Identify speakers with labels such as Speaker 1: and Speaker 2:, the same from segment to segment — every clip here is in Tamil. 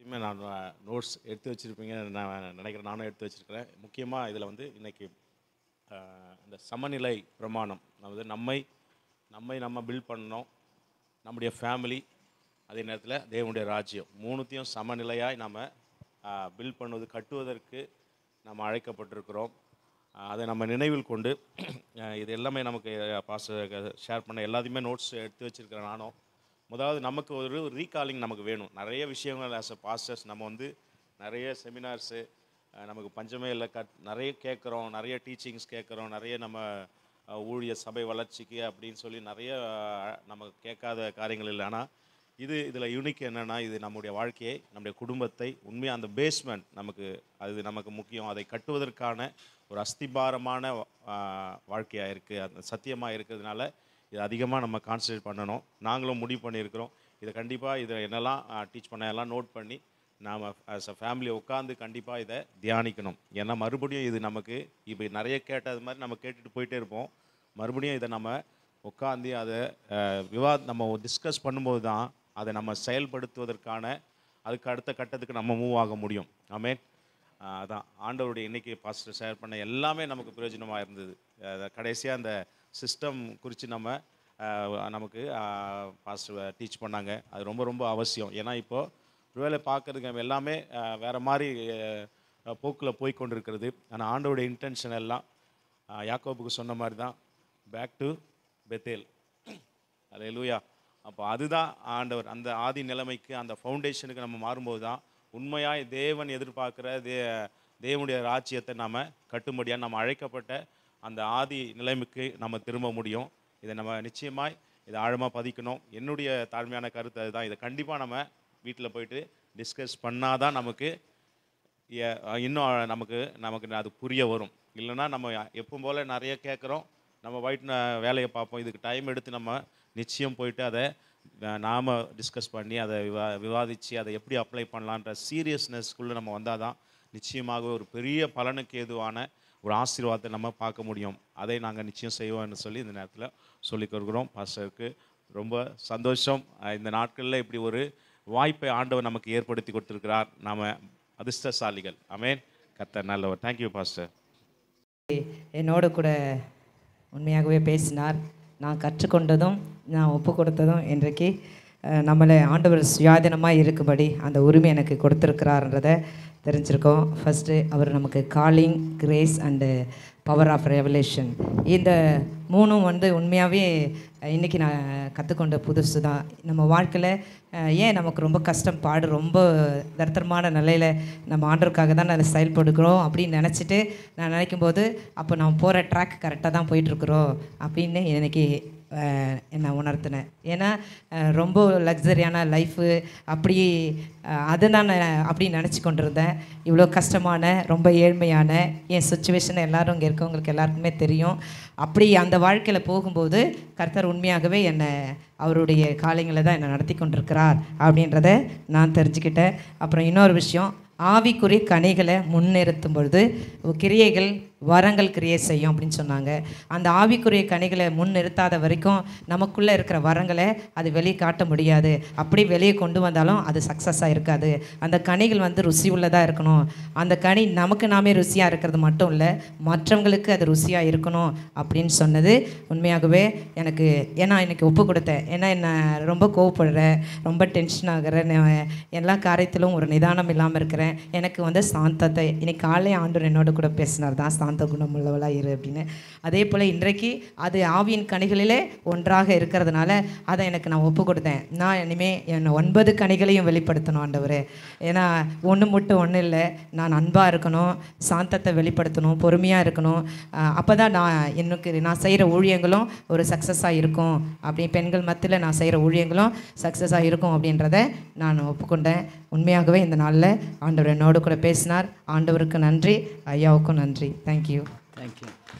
Speaker 1: எல்லாருக்குமே நான் நோட்ஸ் எடுத்து வச்சுருப்பீங்கன்னு நான் நினைக்கிறேன். நானும் எடுத்து வச்சுருக்கிறேன். முக்கியமாக இதில் வந்து இன்றைக்கி இந்த சமநிலை பிரமாணம், அதாவது நம்ம பில்ட் பண்ணணும், நம்முடைய ஃபேமிலி, அதே நேரத்தில் தேவனுடைய ராஜ்யம், மூணுத்தையும் சமநிலையாக நம்ம பில்ட் பண்ணுவது, கட்டுவதற்கு நம்ம அழைக்கப்பட்டிருக்கிறோம். அதை நம்ம நினைவில் கொண்டு இது எல்லாமே நமக்கு ஷேர் பண்ண எல்லாத்தையுமே நோட்ஸ் எடுத்து வச்சுருக்கிறேன் நானும். முதலாவது நமக்கு ஒரு ரீகாலிங் நமக்கு வேணும். நிறைய விஷயங்கள் ஆஸ் அ பாஸ்டர்ஸ் நம்ம வந்து நிறைய செமினார்ஸு நமக்கு பஞ்சமே இல்லை, நிறைய கேட்குறோம், நிறைய டீச்சிங்ஸ் கேட்குறோம், நிறைய நம்ம ஊழிய சபை வளர்ச்சிக்கு அப்படின்னு சொல்லி நிறைய நம்ம கேட்காத காரியங்கள் இல்லை. ஆனால் இதில் யூனிக் என்னென்னா, இது நம்முடைய வாழ்க்கையை, நம்முடைய குடும்பத்தை உண்மையாக அந்த பேஸ்மெண்ட் நமக்கு முக்கியம். அதை கட்டுவதற்கான ஒரு அஸ்திபாரமான வாழ்க்கையாக இருக்குது, அந்த சத்தியமாக இருக்கிறதுனால இது அதிகமாக நம்ம கான்சன்ட்ரேட் பண்ணணும். நாங்களும் முடிவு பண்ணியிருக்கிறோம், இதை கண்டிப்பாக இதை என்னெல்லாம் டீச் பண்ண எல்லாம் நோட் பண்ணி நாம் ஆஸ் அ ஃபேமிலியை உட்காந்து கண்டிப்பாக இதை தியானிக்கணும். ஏன்னா மறுபடியும் இது நமக்கு இப்போ நிறைய கேட்டது மாதிரி நம்ம கேட்டுட்டு போயிட்டே இருப்போம். மறுபடியும் இதை நம்ம உட்காந்து அதை நம்ம டிஸ்கஸ் பண்ணும்போது தான் அதை நம்ம செயல்படுத்துவதற்கான அதுக்கு அடுத்த கட்டத்துக்கு நம்ம மூவ் ஆக முடியும். ஆமென். அதான் ஆண்டவருடைய இன்றைக்கி பாஸ்டர் ஷேர் பண்ண எல்லாமே நமக்கு பிரயோஜனமாக இருந்தது. கடைசியாக அந்த சிஸ்டம் குறித்து நமக்கு பாஸ்டர் டீச் பண்ணாங்க. அது ரொம்ப ரொம்ப அவசியம். ஏன்னா இப்போது ஒருவேளை பார்க்குறதுக்கு எல்லாமே வேறு மாதிரி போக்கில் போய் கொண்டிருக்கிறது. ஆனால் ஆண்டவருடைய இன்டென்ஷன் எல்லாம் யாக்கோபுக்கு சொன்ன மாதிரி தான், பேக் டு பெத்தேல். அல்லேலூயா. அப்போ அதுதான் ஆண்டவர் அந்த ஆதி நிலைமைக்கு, அந்த ஃபவுண்டேஷனுக்கு நம்ம மாறும்போது தான் உண்மையாக தேவன் எதிர்பார்க்குற தேவனுடைய ராஜ்யத்தை நாம் கட்டும்படியாக நம்ம அழைக்கப்பட்ட அந்த ஆதி நிலைமைக்கு நம்ம திரும்ப முடியும். இதை நம்ம நிச்சயமாய் இதை ஆழமாக பதிக்கணும். என்னுடைய தாழ்மையான கருத்து அதுதான். இதை கண்டிப்பாக நம்ம வீட்டில் போயிட்டு டிஸ்கஸ் பண்ணால் தான் இன்னும் நமக்கு அது புரிய வரும். இல்லைன்னா நம்ம எப்பவும் போல் நிறைய கேட்குறோம், நம்ம வயிற்று வேலையை பார்ப்போம். இதுக்கு டைம் எடுத்து நம்ம நிச்சயம் போயிட்டு அதை நாம் டிஸ்கஸ் பண்ணி அதை விவாதித்து அதை எப்படி அப்ளை பண்ணலான்ற சீரியஸ்னஸ்க்குள்ளே நம்ம வந்தால் தான் நிச்சயமாக ஒரு பெரிய பலனுக்கு ஏதுவான ஒரு ஆசீர்வாதத்தை நம்ம பார்க்க முடியும். அதை நாங்கள் நிச்சயம் செய்வோம்னு சொல்லி இந்த நேரத்தில் சொல்லிக் கொடுக்குறோம். பாஸ்டருக்கு ரொம்ப சந்தோஷம். இந்த நாட்களில் இப்படி ஒரு வாய்ப்பை ஆண்டவர் நமக்கு ஏற்படுத்தி கொடுத்துருக்கிறார். நாம் அதிர்ஷ்டசாலிகள். ஆமென். கர்த்தர் நல்லவர். Thank you pastor.
Speaker 2: என்னோடு கூட உண்மையாகவே பேசினார். நான் கற்றுக்கொண்டதும் நான் ஒப்பு கொடுத்ததும் இன்றைக்கு நம்மளை ஆண்டவர் சுயாதீனமாக இருக்கும்படி அந்த உரிமை எனக்கு கொடுத்துருக்கிறார்ன்றதை தெரிஞ்சிருக்கோம். ஃபஸ்ட்டு அவர் நமக்கு calling, grace and power of revelation, இந்த மூணும் உண்மையாகவே இன்றைக்கி நான் கற்றுக்கொண்ட புதுசு தான். நம்ம வாழ்க்கையில் ஏன் நமக்கு ரொம்ப கஷ்டம் ரொம்ப தர்த்தரமான நிலையில் நம்ம ஆண்டருக்காக தான் நான் செயல்படுகிறோம் அப்படின்னு நினச்சிட்டு நான் நினைக்கும்போது அப்போ நம்ம போகிற ட்ராக் கரெக்டாக தான் போயிட்டுருக்குறோம் அப்படின்னு இன்றைக்கி என்னை உணர்த்தினேன். ஏன்னா ரொம்ப லக்ஸரியான லைஃபு அப்படி அதை நான் அப்படி நினச்சி கொண்டிருந்தேன். இவ்வளோ கஷ்டமான ரொம்ப ஏழ்மையான என் சுச்சுவேஷனை எல்லோரும் இங்கே இருக்கவங்களுக்கு எல்லாருக்குமே தெரியும். அப்படி அந்த வாழ்க்கையில் போகும்போது கர்த்தர் உண்மையாகவே என்னை அவருடைய காலைங்களை தான் என்னை நடத்தி கொண்டிருக்கிறார் அப்படின்றத நான் தெரிஞ்சுக்கிட்டேன். அப்புறம் இன்னொரு விஷயம், ஆவிக்குரிய கனிகளை முன்னிறுத்தும் பொழுது கிரியைகள் வரங்கள் கிரியை செய்யும் அப்படின்னு சொன்னாங்க. அந்த ஆவிக்குரிய கனிகளை முன்னிறுத்தாத வரைக்கும் நமக்குள்ளே இருக்கிற வரங்களை அது வெளியே காட்ட முடியாது. அப்படி வெளியே கொண்டு வந்தாலும் அது சக்ஸஸாக இருக்காது. அந்த கனிகள் ருசி உள்ளதாக இருக்கணும். அந்த கனி நமக்கு நாமே ருசியாக இருக்கிறது மட்டும் இல்லை, மற்றவங்களுக்கு அது ருசியாக இருக்கணும் அப்படின்னு சொன்னது உண்மையாகவே எனக்கு. ஏன்னா எனக்கு ஒப்பு கொடுத்தேன். ஏன்னா என்னை ரொம்ப கோவப்படுறேன், ரொம்ப டென்ஷன் ஆகிறேன், எல்லா காரியத்திலும் ஒரு நிதானம் இல்லாமல் இருக்கிறேன். எனக்கு சாந்தத்தை இன்னைக்கு காலை ஆண்டவர் என்னோட கூட பேசினார் தான், சாந்த குணமுள்ளவளாக இரு அப்படின்னு. அதே போல் இன்றைக்கு அது ஆவியின் கனிகளிலே ஒன்றாக இருக்கிறதுனால அதை நான் ஒப்பு கொடுத்தேன். நான் இனிமேல் என்னை 9 கனிகளையும் வெளிப்படுத்தணும் ஆண்டவரே. ஏன்னா ஒன்று மட்டும் ஒன்றும் இல்லை, நான் அன்பாக இருக்கணும், சாந்தத்தை வெளிப்படுத்தணும், பொறுமையாக இருக்கணும். அப்போ தான் நான் செய்கிற ஊழியங்களும் ஒரு சக்ஸஸாக இருக்கும். அப்படி பெண்கள் மத்தியில் நான் செய்கிற ஊழியங்களும் சக்ஸஸாக இருக்கும் அப்படின்றத நான் ஒப்புக்கொண்டேன். உண்மையாகவே இந்த நாளில் ஆண்டவர் என்னோடு கூட பேசினார். ஆண்டவருக்கு நன்றி, ஐயாவுக்கும் நன்றி. தேங்க்யூ.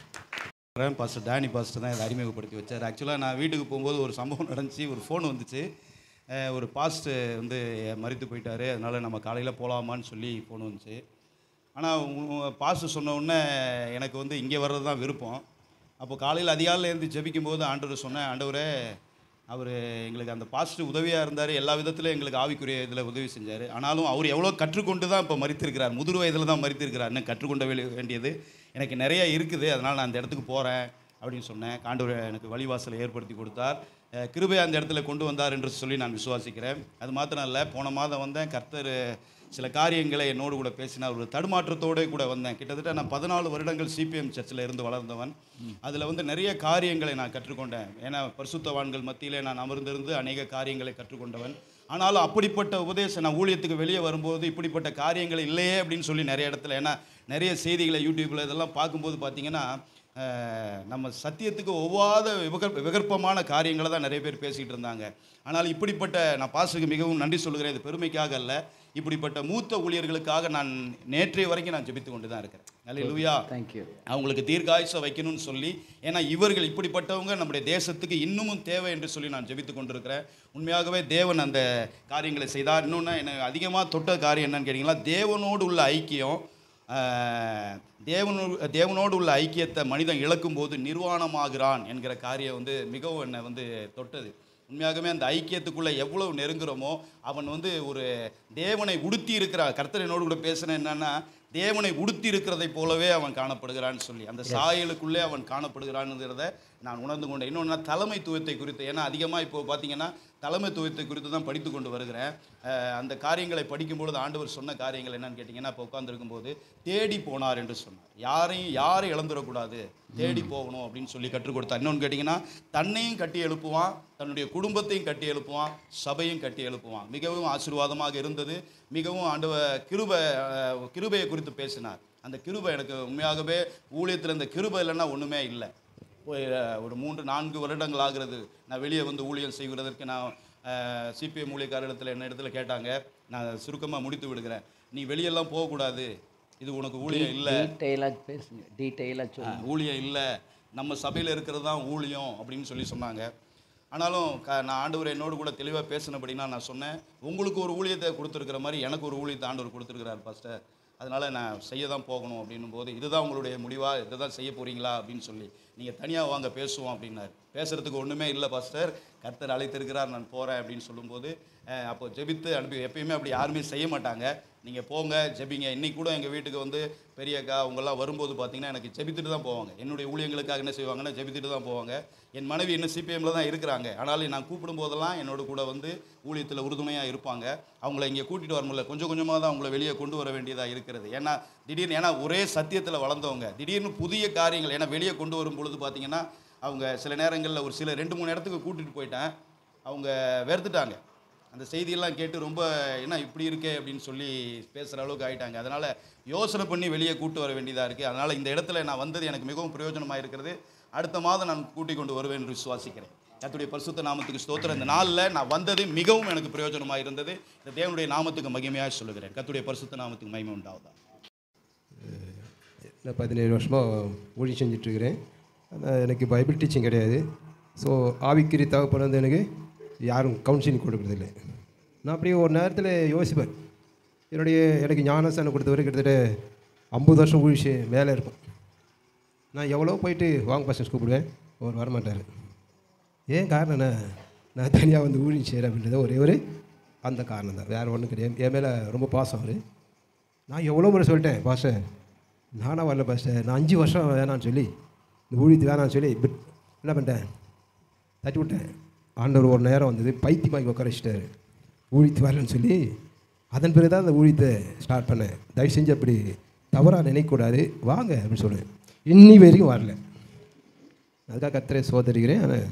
Speaker 3: பாஸ்டர் டேனி பாஸ்டர் தான் இதை அறிமுகப்படுத்தி வச்சார். ஆக்சுவலாக நான் வீட்டுக்கு போகும்போது ஒரு சம்பவம் நடந்துச்சு. ஒரு ஃபோன் வந்துச்சு. ஒரு பாஸ்டர் மரித்து போயிட்டார், அதனால் நம்ம காலையில் போகலாமான்னு சொல்லி ஃபோன் வந்துச்சு. ஆனால் பாஸ்டர் சொன்ன உடனே எனக்கு இங்கே வர்றது தான் விருப்பம். அப்போ காலையில் அதிகாலையில் இருந்து ஜெபிக்கும் போது ஆண்டவர் சொன்னேன், ஆண்டவரே அவர் எங்களுக்கு அந்த பாஸ்டர் உதவியாக இருந்தார். எல்லா விதத்திலும் எங்களுக்கு ஆவிக்குரிய இதில் உதவி செஞ்சார். ஆனாலும் அவர் எவ்வளோ கற்றுக்கொண்டு தான் இப்போ மரித்திருக்கிறார். முதிர் வயதில் தான் மரித்திருக்கிறார். இன்னும் கற்றுக்கொண்ட வேண்டியது எனக்கு நிறைய இருக்குது. அதனால் நான் அந்த இடத்துக்கு போகிறேன் அப்படின்னு சொன்னேன். ஆண்டவர் எனக்கு வழிவாசலை ஏற்படுத்தி கொடுத்தார். கிருபை அந்த இடத்துல கொண்டு வந்தார் என்று சொல்லி நான் விசுவாசிக்கிறேன். அது மாத்திரம் இல்லை, போன மாதம் வந்தேன். கர்த்தர் சில காரியங்களை என்னோடு கூட பேசினார். ஒரு தடுமாற்றத்தோடு கூட வந்தேன். கிட்டத்தட்ட நான் 14 வருடங்கள் சிபிஎம் சர்ச்சில் இருந்து வளர்ந்தவன். அதில் வந்து நிறைய காரியங்களை நான் கற்றுக்கொண்டேன். ஏன்னா பரிசுத்தவான்கள் மத்தியிலே நான் அமர்ந்திருந்து அநேக காரியங்களை கற்றுக்கொண்டவன். ஆனாலும் அப்படிப்பட்ட உபதேசம் நான் ஊழியத்துக்கு வெளியே வரும்போது இப்படிப்பட்ட காரியங்கள் இல்லையே அப்படின்னு சொல்லி நிறைய இடத்துல, ஏன்னா நிறைய செய்திகளை யூடியூப்பில் இதெல்லாம் பார்க்கும்போது பார்த்தீங்கன்னா நம்ம சத்தியத்துக்கு ஒவ்வாத விகற்பமான காரியங்களை தான் நிறைய பேர் பேசிகிட்டு இருந்தாங்க. ஆனால் இப்படிப்பட்ட, நான் பாஸ்டருக்கு மிகவும் நன்றி சொல்கிறேன். இது பெருமைக்காக அல்ல, இப்படிப்பட்ட மூத்த ஊழியர்களுக்காக நான் நேற்றைய வரைக்கும் நான் ஜெபித்து கொண்டு தான் இருக்கிறேன். அல்லேலூயா.
Speaker 4: தேங்க்யூ.
Speaker 3: அவங்களுக்கு தீர்க்காயுசை வைக்கணும்னு சொல்லி, ஏன்னா இவர்கள் இப்படிப்பட்டவங்க நம்முடைய தேசத்துக்கு இன்னமும் தேவை என்று சொல்லி நான் ஜெபித்து கொண்டிருக்கிறேன். உண்மையாகவே தேவன் அந்த காரியங்களை செய்தார். இன்னொன்று எனக்கு அதிகமாக தொட்ட காரியம் என்னன்னு கேட்டிங்கன்னா, தேவனோடு உள்ள ஐக்கியம், தேவனோடு உள்ள ஐக்கியத்தை மனிதன் இழக்கும்போது நிர்வாணமாகிறான் என்கிற காரியம் வந்து மிகவும் என்னை வந்து தொட்டது. உண்மையாகவே அந்த ஐக்கியத்துக்குள்ளே எவ்வளவு நெருங்குறோமோ, அவன் வந்து ஒரு தேவனை உடுத்தி இருக்கிறான். கர்த்தர் என்னோடு கூட பேசுனேன் என்னன்னா, தேவனை உடுத்தி இருக்கிறதை போலவே அவன் காணப்படுகிறான்னு சொல்லி, அந்த சாயலுக்குள்ளே அவன் காணப்படுகிறான்ங்கிறத நான் உணர்ந்து கொண்டேன். இன்னொன்று தலைமைத்துவத்தை குறித்து, ஏன்னா அதிகமாக இப்போ பார்த்தீங்கன்னா தலைமைத்துவத்தை குறித்து தான் படித்து கொண்டு வருகிறேன். அந்த காரியங்களை படிக்கும்பொழுது ஆண்டவர் சொன்ன காரியங்கள் என்னன்னு கேட்டிங்கன்னா, இப்போ உட்காந்துருக்கும்போது தேடி போனார் என்று சொன்னார். யாரையும் இழந்துடக்கூடாது, தேடி போகணும் அப்படின்னு சொல்லி கற்றுக் கொடுத்தார். இன்னொன்று கேட்டிங்கன்னா, தன்னையும் கட்டி எழுப்புவான், தன்னுடைய குடும்பத்தையும் கட்டி எழுப்புவான், சபையும் கட்டி எழுப்புவான். மிகவும் ஆசீர்வாதமாக இருந்தது. மிகவும் ஆண்டவர் கிருபையை குறித்து பேசினார். அந்த கிருபை எனக்கு உண்மையாகவே ஊழியத்தில் இந்த கிருபை இல்லைன்னா ஒன்றுமே இல்லை. ஒரு 3-4 வருடங்கள் ஆகிறது நான் வெளியே வந்து ஊழியம் செய்வதற்கு. நான் சிபிஎம் ஊழியக்காரத்தில் என்ன இடத்துல கேட்டாங்க, நான் சுருக்கமாக முடித்து விடுகிறேன், நீ வெளியெல்லாம் போகக்கூடாது, இது உனக்கு ஊழியம் இல்லை,
Speaker 4: டீட்டெயிலாக பேசுங்க, டீட்டெயிலாக சொல்லுங்கள்,
Speaker 3: ஊழியம் இல்லை, நம்ம சபையில் இருக்கிறது தான் ஊழியம் அப்படின்னு சொல்லி சொன்னாங்க. ஆனாலும் நான் ஆண்டவர் என்னோடு கூட தெளிவாக பேசினபடினா நான் சொன்னேன், உங்களுக்கு ஒரு ஊழியத்தை கொடுத்துருக்கிற மாதிரி எனக்கு ஒரு ஊழியத்தை ஆண்டவர் கொடுத்துருக்கிறார் பாஸ்டர், அதனால் நான் செய்ய தான் போகணும் அப்படின்னும் போது, இதுதான் உங்களுடைய முடிவா, இதை தான் செய்ய போகிறீங்களா அப்படின்னு சொல்லி, நீங்கள் தனியாக வாங்க பேசுவோம் அப்படின்னாரு. பேசுகிறதுக்கு ஒன்றுமே இல்லை பாஸ்டர், கர்த்தர் அழைத்திருக்கிறார், நான் போகிறேன் அப்படின்னு சொல்லும்போது, அப்போ ஜெபித்து அனுப்பி, எப்பயுமே அப்படி யாருமே செய்ய மாட்டாங்க, நீங்கள் போங்க ஜெபிங்க. இன்றைக்கி கூட எங்கள் வீட்டுக்கு வந்து பெரியக்கா அவங்கெல்லாம் வரும்போது பார்த்தீங்கன்னா எனக்கு ஜெபித்துட்டு தான் போவாங்க. என்னுடைய ஊழியங்களுக்காக என்ன செய்வாங்கன்னா ஜெபித்துட்டு தான் போவாங்க. என் மனைவி இன்னும் சிபிஎம்மில் தான் இருக்கிறாங்க. ஆனாலும் நான் கூப்பிடும் போதெல்லாம் என்னோட கூட வந்து ஊழியத்தில் உறுதுணையாக இருப்பாங்க. அவங்கள இங்கே கூட்டிகிட்டு வர முடியல, கொஞ்சம் கொஞ்சமாக தான் அவங்கள வெளியே கொண்டு வர வேண்டியதாக இருக்கிறது. ஏன்னா திடீர்னு, ஏன்னா ஒரே சத்தியத்தில் வளர்ந்தவங்க, திடீர்னு புதிய காரியங்கள், ஏன்னா வெளியே கொண்டு வரும் பொழுது பார்த்தீங்கன்னா அவங்க சில நேரங்களில் ஒரு சில 2-3 இடத்துக்கு கூட்டிகிட்டு போயிட்டேன், அவங்க வெறுத்துட்டாங்க. அந்த செய்தியெல்லாம் கேட்டு ரொம்ப என்ன இப்படி இருக்கே அப்படின்னு சொல்லி பேசுகிற அளவுக்கு ஆகிட்டாங்க. அதனால் யோசனை பண்ணி வெளியே கூட்டு வர வேண்டியதாக இருக்குது. அதனால் இந்த இடத்துல நான் வந்தது எனக்கு மிகவும் பிரயோஜனமாக இருக்கிறது. அடுத்த மாதம் நான் கூட்டிக் கொண்டு வருவேன் என்று விசுவாசிக்கிறேன். கர்த்தருடைய பரிசுத்த நாமத்துக்கு ஸ்தோத்திரம். இந்த நாளில் நான் வந்தது மிகவும் எனக்கு பிரயோஜனமாக இருந்தது. இந்த தேவனுடைய நாமத்துக்கு மகிமையாக சொல்லுகிறேன். கர்த்தருடைய பரிசுத்த நாமத்துக்கு மகிமை உண்டாவதா.
Speaker 5: நான் 17 வருஷமாக ஊழியம் செஞ்சிட்ருக்கிறேன். எனக்கு பைபிள் டீச்சிங் கிடையாது. ஸோ ஆவிக்குரிய தகப்பன் வந்து எனக்கு யாரும் கவுன்சிலிங் கொடுக்குறதில்லை. நான் அப்படியே ஒரு நேரத்தில் யோசிப்பேன், எனக்கு ஞானஸ்தானம் கொடுத்தவரை கிட்டத்தட்ட 50 வருஷம் ஊழிச்சு மேலே இருக்கும். நான் எவ்வளோ போயிட்டு வாங்க பர்சன்ஸ் கூப்பிடுவேன், அவர் வரமாட்டார். ஏன் காரணம்னா, நான் தனியாக வந்து ஊழியம் செய்கிறேன் அப்படின்றத ஒரே அந்த காரணம் தான், வேறு ஒன்றும் கிடையாது. என் மேலே ரொம்ப பாசம் அவர். நான் எவ்வளோ முறை சொல்லிட்டேன், பாஸ்டர் நானாக வரல பாஸ்டர், நான் 5 வருஷம் வேணான்னு சொல்லி, இந்த ஊழியத்து வேணான்னு சொல்லி என்ன பண்ணிட்டேன், தட்டி விட்டேன். ஆண்டவர் ஒரு நேரம் வந்தது, பைத்தியமாகி உட்கார ஊழித்து வரலன்னு சொல்லி, அதன் பிறகு தான் அந்த ஊழியத்தை ஸ்டார்ட் பண்ணேன். தயவு செஞ்சு அப்படி தவறாக நினைக்கக்கூடாது, வாங்க அப்படின்னு சொன்னேன். இன்னி வரைக்கும் வரல. அதுக்காக கர்த்தரை சோதரிக்கிறேன். ஆனால்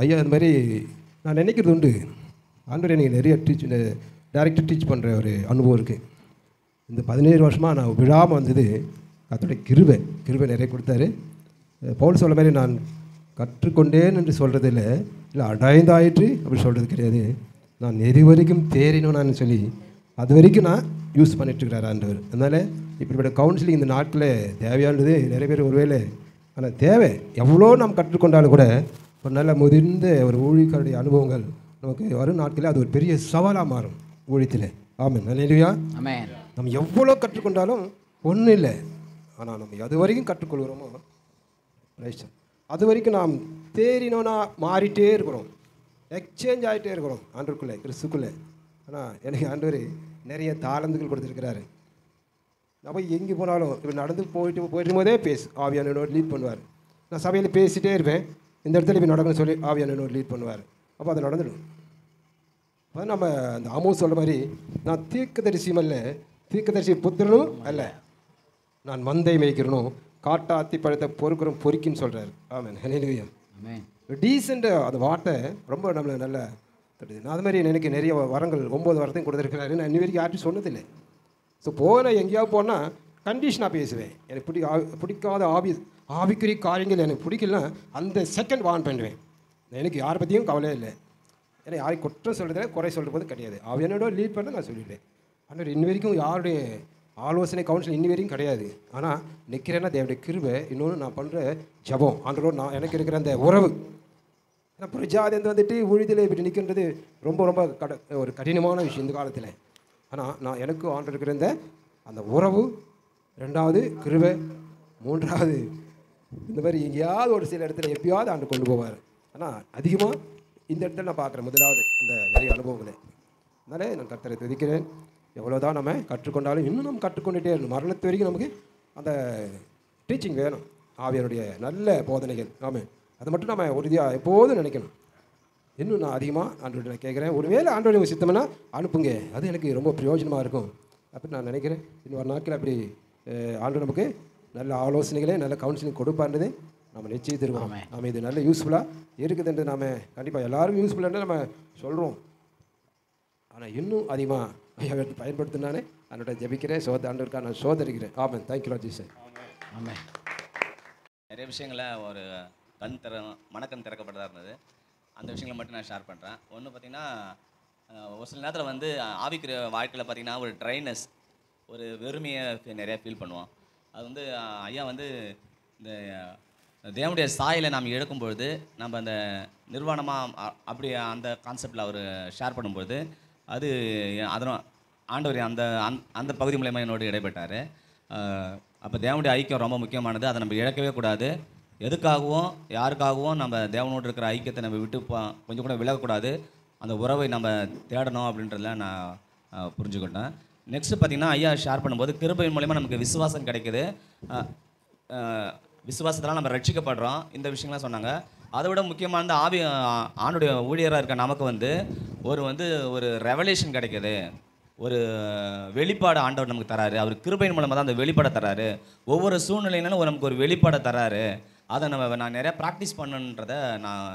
Speaker 5: ஐயா அந்த மாதிரி நான் நினைக்கிறது உண்டு. ஆண்டவர் எனக்கு நிறைய டைரக்டாக டீச் பண்ணுற ஒரு அனுபவம் இருக்குது. இந்த 17 வருஷமாக நான் விழாமல் வந்தது கர்த்தருடைய கிருபை நிறைய கொடுத்தாரு. பவுல் சொல்ல மாதிரி நான் கற்றுக்கொண்டேன் என்று சொல்கிறது இல்லை அடைந்தாயிற்று அப்படி சொல்கிறது கிடையாது. நான் எது வரைக்கும் தேறினோன்னு சொல்லி அது வரைக்கும் நான் யூஸ் பண்ணிட்டுருக்கிறார் ஆண்டவர். அதனால் இப்படிப்பட்ட கவுன்சிலிங் இந்த நாட்டில் தேவையானது நிறைய பேர் ஒருவேளை, ஆனால் தேவை எவ்வளோ நாம் கற்றுக்கொண்டாலும் கூட ஒரு நல்ல முதிர்ந்த ஒரு ஊழியர்களுடைய அனுபவங்கள் நமக்கு வரும் நாட்களில் அது ஒரு பெரிய சவாலாக மாறும் ஊழியத்தில். ஆமென். அல்லேலூயா.
Speaker 4: ஆமென்.
Speaker 5: நம்ம எவ்வளோ கற்றுக்கொண்டாலும் ஒன்றும் இல்லை, ஆனால் நம்ம அது வரைக்கும் கற்றுக்கொள்கிறோமோ அது வரைக்கும் நாம் தேறினோன்னா மாறிட்டே இருக்கிறோம். எக்ஸ்சேஞ்ச் ஆகிட்டே இருக்கிறோம் ஆண்டவருக்குள்ளே கிறிஸ்துக்குள்ளே. ஆனால் எனக்கு ஆண்டவர் நிறைய தாளந்துகள் கொடுத்துருக்கிறாரு. நான் போய் எங்கே போனாலும் இப்போ நடந்து போயிட்டு போதே ஆவியானவரோட லீட் பண்ணுவார். நான் சபையில் பேசிகிட்டே இருப்பேன், இந்த இடத்துல இப்போ நடக்கணும்னு சொல்லி ஆவியானவரோட லீட் பண்ணுவார். அப்போ அது நடந்துடும். அப்போ நம்ம அந்த ஆமோஸ் சொல்கிற மாதிரி, நான் தீர்க்கதரிசியும் அல்ல, தீர்க்கதரிசி புத்திரனும் அல்ல, நான் மந்தை மேய்க்கிறனும் காட்டாத்தி பழத்தை பொறுக்கின்னு சொல்கிறார். ஆமாம், ஹல்லேலூயா. டீசெண்ட் அந்த வார்த்தை ரொம்ப நம்மளை நல்லா தட்டுது. நான் அது மாதிரி எனக்கு நிறைய வரங்கள் 9 வரத்தையும் கொடுத்துருக்கிறாரு. நான் இன்னி வரைக்கும் யார்ட்டும் சொன்னதில்லை. ஸோ போனால் எங்கேயாவது போனால் கண்டிஷனாக பேசுவேன். எனக்கு பிடிக்காத ஆவிக்குரிய காரியங்கள் எனக்கு பிடிக்கலனா அந்த செகண்ட் வான் பண்ணுவேன். எனக்கு யாரை பற்றியும் கவலையே இல்லை. ஏன்னா யாரையும் குற்றம் சொல்கிறதில்ல, குறை சொல்கிற போது கிடையாது. என்னோட லீட் பண்ண நான் சொல்லிடுவேன். ஆனால் இன்னி வரைக்கும் யாருடைய ஆலோசனை கவுன்சில் இன்னி வரைக்கும் கிடையாது. ஆனால் நிற்கிறேன்னா தேவனுடைய கிருபை. இன்னொன்று நான் பண்ணுற ஜபம், ஆண்டவரோடு நான் எனக்கு இருக்கிற அந்த உறவு. ஏன்னா பிரஜாதி வந்துட்டு ஊழியத்தில் இப்படி நிற்கின்றது ரொம்ப ரொம்ப ஒரு கடினமான விஷயம் இந்த காலத்தில். ஆனால் நான் எனக்கு ஆண்டவர் இருக்கிற அந்த உறவு, 2வது கிருபை, 3வது இந்த மாதிரி எங்கேயாவது ஒரு சில இடத்துல எப்பயாவது ஆண்டு கொண்டு போவார். ஆனால் அதிகமாக இந்த இடத்துல நான் பார்க்குறேன். முதலாவது அந்த நிறைய அனுபவங்களை. அதனால நான் கர்த்தரை துதிக்கிறேன். எவ்வளோதான் நம்ம கற்றுக்கொண்டாலும் இன்னும் நம்ம கற்றுக்கொண்டுட்டே இருக்கணும். மரணத்து வரைக்கும் நமக்கு அந்த டீச்சிங் வேணும், ஆவியனுடைய நல்ல போதனைகள். ஆமாம், அதை மட்டும் நம்ம உறுதியாக எப்போதும் நினைக்கணும். இன்னும் நான் அதிகமாக ஆண்டவர்கிட்ட நான் கேட்குறேன், ஒருவேளை ஆண்டவருடைய சித்தம்னா அனுப்புங்க, அது எனக்கு ரொம்ப பிரயோஜனமாக இருக்கும் அப்படின்னு நான் நினைக்கிறேன். இன்னும் ஒரு நாட்கள் அப்படி ஆண்டவர் நமக்கு நல்ல ஆலோசனைகளே நல்ல கவுன்சிலிங் கொடுப்பான்றது நம்ம நிச்சயித்திருக்கோம். நம்ம இது நல்ல யூஸ்ஃபுல்லாக இருக்குதுன்றது நாம் கண்டிப்பாக எல்லாரும் யூஸ்ஃபுல்லாக நம்ம சொல்கிறோம். ஆனால் இன்னும் அதிகமாக ஐயா எடுத்து பயன்படுத்தினானே அதனோட ஜபிக்கிறேன். ஆண்டவருக்காக நான் சோதரிக்கிறேன். ஆமாம், தேங்க்யூ லார்ட் ஜீசஸ்.
Speaker 6: ஆமாம். நிறைய விஷயங்களை ஒரு மனக்கண் திறக்கப்பட்டதாக இருந்தது. அந்த விஷயங்களை மட்டும் நான் ஷேர் பண்ணுறேன். ஒன்று பார்த்திங்கன்னா, ஒரு சில நேரத்தில் வந்து ஆவிக்குரிய வாழ்க்கையில் பார்த்திங்கன்னா ஒரு ட்ரைனஸ், ஒரு வெறுமையை நிறையா ஃபீல் பண்ணுவோம். அது வந்து ஐயா வந்து இந்த தேவனுடைய சாயலை நாம் எடுக்கும்பொழுது நம்ம அந்த நிர்வாணமாக அப்படி அந்த கான்செப்டில் அவர் ஷேர் பண்ணும்பொழுது அது அதனால் ஆண்டவர் அந்த பகுதி மூலமாக என்னோடு இடைப்பட்டார். அப்போ தேவனுடைய ஐக்கியம் ரொம்ப முக்கியமானது. அதை நம்ம இழக்கவே கூடாது. எதுக்காகவும் யாருக்காகவும் நம்ம தேவனோடு இருக்கிற ஐக்கியத்தை நம்ம விட்டு கொஞ்சம் கூட விலகக்கூடாது. அந்த உறவை நம்ம தேடணும் அப்படின்றதில் நான் புரிஞ்சுக்கிட்டேன். நெக்ஸ்ட்டு பார்த்திங்கன்னா, ஐயா ஷேர் பண்ணும்போது கிருபையின் மூலமாக நமக்கு விசுவாசம் கிடைக்குது, விசுவாசத்தெல்லாம் நம்ம ரட்சிக்கப்படுறோம், இந்த விஷயங்கள்லாம் சொன்னாங்க. அதை விட முக்கியமானது ஆணுடைய ஊழியராக இருக்க நமக்கு வந்து ஒரு ரெவலேஷன் கிடைக்கிது, ஒரு வெளிப்பாடு ஆண்டவர் நமக்கு தராரு. அவர் கிருபையின் மூலமாக தான் அந்த வெளிப்பாடை தராரு. ஒவ்வொரு சூழ்நிலையினாலும் நமக்கு ஒரு வெளிப்பாடை தராரு. அதை நான் நிறையா ப்ராக்டிஸ் பண்ணுன்றதை நான்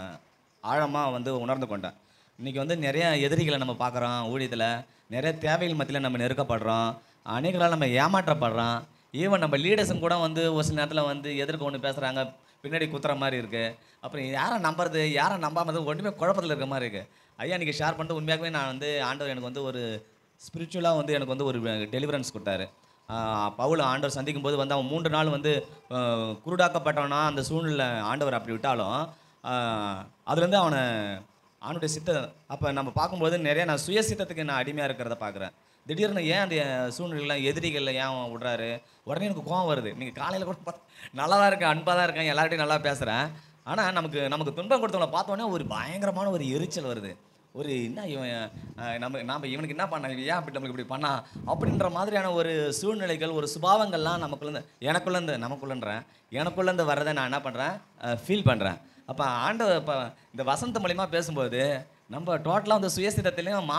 Speaker 6: ஆழமாக உணர்ந்து கொண்டேன். இன்றைக்கி நிறைய எதிரிகளை நம்ம பார்க்குறோம். ஊழியத்தில் நிறைய தேவைகள் மத்தியில் நம்ம நெருக்கப்படுறோம். அநேகரால் நம்ம ஏமாற்றப்படுறோம். ஈவன் நம்ம லீடர்ஸும் கூட ஒரு சில நேரத்தில் எதிர்க்க ஒன்று பேசுகிறாங்க, பின்னாடி குத்துற மாதிரி இருக்குது. அப்புறம் யாரை நம்புறது யாரை நம்பாமல் ஒன்றுமே குழப்பத்தில் இருக்கிற மாதிரி இருக்குது. ஐயா இன்றைக்கி ஷேர் பண்ணிட்டு உண்மையாகவே நான் ஆண்டவர் எனக்கு ஒரு ஸ்பிரிச்சுவலாக எனக்கு ஒரு டெலிவரன்ஸ் கொடுத்தாரு. பவுல் ஆண்டவர் சந்திக்கும் போது அவன் 3 நாள் குருடாக்கப்பட்டவனா அந்த சூழ்நிலை ஆண்டவர் அப்படி விட்டாலும் அதுலேருந்து அவனை ஆணுடைய அப்போ நம்ம பார்க்கும்போது நிறைய நான் சுயசித்தத்துக்கு நான் அடிமையாக இருக்கிறத பார்க்குறேன். திடீர்னு ஏன் அந்த சூழ்நிலைலாம் எதிரிகளில் ஏன் விடுறாரு, உடனே எனக்கு கோவம் வருது. நீங்கள் காலையில் கூட நல்லா தான் இருக்கேன், அன்பாக தான் இருக்கேன், எல்லார்ட்டையும் நல்லா பேசுகிறேன். ஆனால் நமக்கு துன்பம் கொடுத்தவங்களை பார்த்தோன்னே ஒரு பயங்கரமான ஒரு எரிச்சல் வருது. ஒரு என்ன இவன் நம்ம இவனுக்கு என்ன பண்ண, ஏன் அப்படி நம்மளுக்கு இப்படி பண்ணா அப்படின்ற மாதிரியான ஒரு சூழ்நிலைகள், ஒரு சுபாவங்கள்லாம் எனக்குள்ளேருந்து வர்றதை நான் என்ன பண்ணுறேன், ஃபீல் பண்ணுறேன். அப்போ ஆண்டவர் இப்போ இந்த வசந்த மூலிமா பேசும்போது நம்ம டோட்டலாக சுயசித்தத்துலேயும்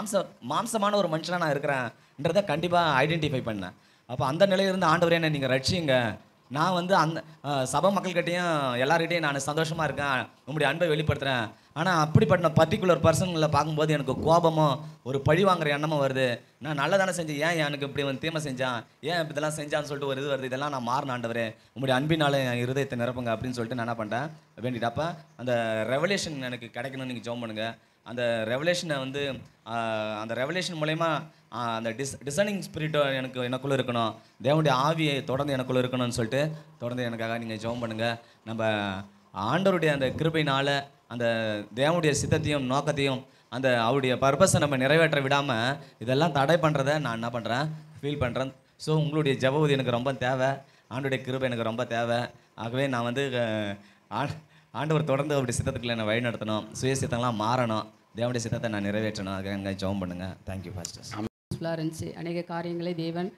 Speaker 6: மாம்சமான ஒரு மனுஷனாக நான் இருக்கிறேன்றதை கண்டிப்பாக ஐடென்டிஃபை பண்ணேன். அப்போ அந்த நிலையிலிருந்து ஆண்டவரே என்ன நீங்கள் ரட்சிங்க, நான் அந்த சபை மக்கள்கிட்டையும் எல்லார்கிட்டையும் நான் சந்தோஷமாக இருக்கேன், உங்களுடைய அன்பை வெளிப்படுத்துகிறேன். ஆனால் அப்படிப்பட்ட பர்டிகுலர் பர்சன்களை பார்க்கும்போது எனக்கு கோபமும் ஒரு பழி வாங்குற எண்ணமும் வருது. நான் நல்லதானே செஞ்சேன், ஏன் எனக்கு இப்படி தீமை செஞ்சான், ஏன் இதெல்லாம் செஞ்சான்னு சொல்லிட்டு ஒரு இது வருது. இதெல்லாம் நான் மாறின ஆண்டவரே, உங்களுடைய அன்பினால என் இருதயத்தை நிரப்புங்க அப்படின்னு சொல்லிட்டு நான் என்ன பண்ணுறேன் வேண்டிட்டு. அப்போ அந்த ரெவலேஷன் எனக்கு கிடைக்கணும்னு நீங்கள் ஜெபம் பண்ணுங்கள். அந்த ரெவலேஷனை அந்த ரெவலேஷன் மூலயமா அந்த டிசைனிங் ஸ்பிரிட்டை எனக்குள்ளே இருக்கணும், தேவனுடைய ஆவியை தொடர்ந்து எனக்குள்ளே இருக்கணும்னு சொல்லிட்டு தொடர்ந்து எனக்காக நீங்கள் ஜெபம் பண்ணுங்கள். நம்ம ஆண்டவருடைய அந்த கிருபையினால் அந்த தேவனுடைய சித்தத்தையும் நோக்கத்தையும் அந்த அவருடைய பர்பஸை நம்ம நிறைவேற்ற விடாமல் இதெல்லாம் தடை பண்ணுறதை நான் என்ன பண்ணுறேன், ஃபீல் பண்ணுறேன். ஸோ உங்களுடைய ஜெபம் எனக்கு ரொம்ப தேவை, ஆண்டவருடைய கிருபை எனக்கு ரொம்ப தேவை. ஆகவே நான் ஆண்டவர் தொடர்ந்து அவருடைய சித்தத்துக்குள்ள என்னை வழி நடத்தணும், சுய சித்தங்கள்லாம் மாறணும். தேவனுடைய சித்தத்தை நான் நிறைவேற்றணும். அதுக்காக ஜெபம் பண்ணுங்கள். Thank you pastors.
Speaker 7: யூஸ்ஃபுல்லாக இருந்துச்சு. அநேக காரியங்களை தேவன்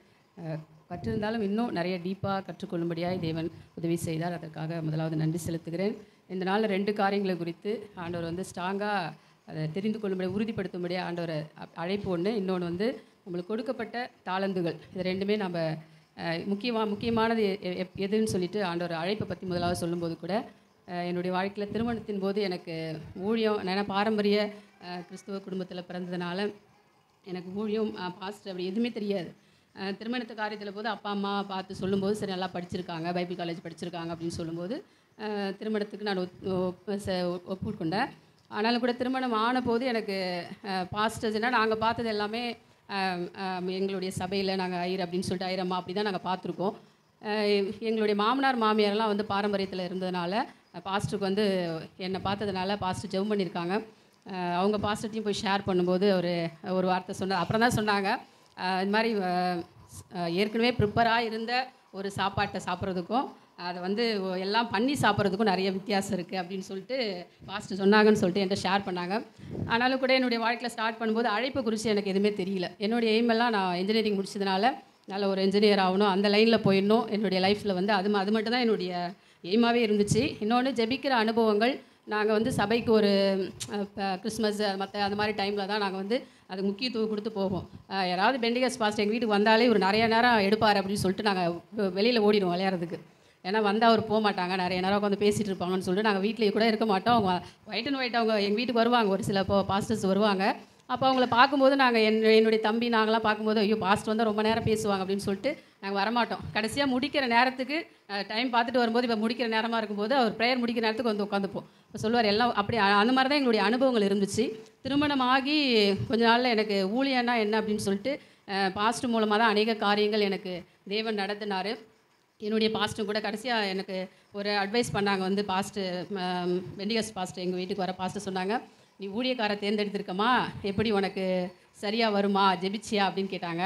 Speaker 7: கற்றிருந்தாலும் இன்னும் நிறைய டீப்பாக கற்றுக்கொள்ளும்படியாக தேவன் உதவி செய்தார். அதற்காக முதலாவது நன்றி செலுத்துகிறேன். இந்த நாளில் 2 காரியங்களை குறித்து ஆண்டவர் வந்து ஸ்ட்ராங்காக அதை தெரிந்து கொள்ளும்படி உறுதிப்படுத்தும்படியாக ஆண்டவர் அழைப்பு ஒன்று, இன்னொன்று வந்து நம்மளுக்கு கொடுக்கப்பட்ட தாளந்துகள். இது 2மே நம்ம முக்கியமானது எதுன்னு சொல்லிட்டு ஆண்டவர் அழைப்பை பற்றி முதலாவது சொல்லும்போது கூட என்னுடைய வாழ்க்கையில் திருமணத்தின் போது எனக்கு ஊழியம், நான் பாரம்பரிய கிறிஸ்துவ குடும்பத்தில் பிறந்ததுனால எனக்கு ஊழியம் பாஸ்டர் அப்படி எதுவுமே தெரியாது. திருமணத்து காரியத்தில் போது அப்பா அம்மா பார்த்து சொல்லும்போது சரி நல்லா படிச்சிருக்காங்க, பைபிள் காலேஜ் படிச்சிருக்காங்க அப்படின்னு சொல்லும்போது திருமணத்துக்கு நான் ஒப்புக்கொண்டேன். ஆனாலும் கூட திருமணம் ஆன போது எனக்கு பாஸ்டர்ஸ்னால் நாங்கள் பார்த்தது எல்லாமே எங்களுடைய சபையில் நாங்கள் ஐயர் அப்படின்னு சொல்லிட்டு ஐயரம்மா அப்படி தான் நாங்கள் பார்த்துருக்கோம். எங்களுடைய மாமனார் மாமியாரெல்லாம் வந்து பாரம்பரியத்தில் இருந்ததுனால பாஸ்டருக்கு வந்து என்னை பார்த்ததுனால பாஸ்டர் ஜெபம் பண்ணியிருக்காங்க. அவங்க பாஸ்டர்ட்டையும் போய் ஷேர் பண்ணும்போது ஒரு வார்த்தை சொன்னார். அப்புறம் தான் சொன்னாங்க, இது மாதிரி ஏற்கனவே ப்ரிப்பராக இருந்த ஒரு சாப்பாட்டை சாப்பிட்றதுக்கும் அதை வந்து எல்லாம் பண்ணி சாப்பிட்றதுக்கும் நிறைய வித்தியாசம் இருக்குது அப்படின்னு சொல்லிட்டு பாஸ்டர் சொன்னாங்கன்னு சொல்லிட்டு என்கிட்ட ஷேர் பண்ணாங்க. ஆனாலும் கூட என்னுடைய வாழ்க்கையில் ஸ்டார்ட் பண்ணும்போது அழைப்பு குறித்து எனக்கு எதுவுமே தெரியல. என்னுடைய எய்மெல்லாம் நான் இன்ஜினியரிங் முடிச்சதுனால நல்ல ஒரு இன்ஜினியர் ஆகணும், அந்த லைனில் போயிடணும். என்னுடைய லைஃப்பில் வந்து அது மட்டும் தான் என்னுடைய எய்மாகவே இருந்துச்சு. இன்னொன்று ஜெபிக்கிற அனுபவங்கள். நாங்கள் வந்து சபைக்கு ஒரு கிறிஸ்மஸ் மற்ற அந்த மாதிரி டைமில் தான் நாங்கள் வந்து அதுக்கு முக்கியத்துவம் கொடுத்து போவோம். யாராவது பெண்டிகஸ் பாஸ்டர் எங்கள் வீட்டுக்கு வந்தாலே ஒரு நிறைய நேரம் எடுப்பார் அப்படின்னு சொல்லிட்டு நாங்கள் வெளியில் ஓடிடுவோம் விளையாடுறதுக்கு. ஏன்னா வந்தால் அவர் போக மாட்டாங்க, நிறைய நேரம் உட்காந்து பேசிகிட்டு இருப்பாங்கன்னு சொல்லிட்டு நாங்கள் வீட்டிலேயே கூட இருக்க மாட்டோம். அவங்க ஒயிட் அண்ட் ஒயிட் அவங்க எங்கள் வீட்டுக்கு வருவாங்க, ஒரு சில பாஸ்டர்ஸ் வருவாங்க. அப்போ அவங்கள பார்க்கும்போது நாங்கள் என்னுடைய தம்பி நாங்களாம் பார்க்கும்போது ஐயோ பாஸ்டர் வந்து ரொம்ப நேரம் பேசுவாங்க அப்படின்னு சொல்லிட்டு நாங்கள் வரமாட்டோம். கடைசியாக முடிக்கிற நேரத்துக்கு டைம் பார்த்துட்டு வரும்போது இப்போ முடிக்கிற நேரமாக இருக்கும்போது அவர் ப்ரேயர் முடிக்கிற நேரத்துக்கு வந்து உட்காந்துப்போம். இப்போ சொல்லுவார் எல்லாம் அப்படி அந்த மாதிரி தான் எங்களுடைய அனுபவங்கள் இருந்துச்சு. திருமணம் ஆகி கொஞ்ச நாளில் எனக்கு ஊழியன்னா என்ன அப்படின்னு சொல்லிட்டு பாஸ்டர் மூலமாக தான் அநேக காரியங்கள் எனக்கு தேவன் நடத்தினார். என்னுடைய பாஸ்டர் கூட கடைசியாக எனக்கு ஒரு அட்வைஸ் பண்ணாங்க. வந்து பாஸ்டர் பெண்டிகஸ் பாஸ்டர் எங்கள் வீட்டுக்கு வர பாஸ்டர் சொன்னாங்க, நீ ஊழியக்காரை தேர்ந்தெடுத்திருக்கமா, எப்படி உனக்கு சரியாக வருமா, ஜெபிச்சியா அப்படின்னு கேட்டாங்க.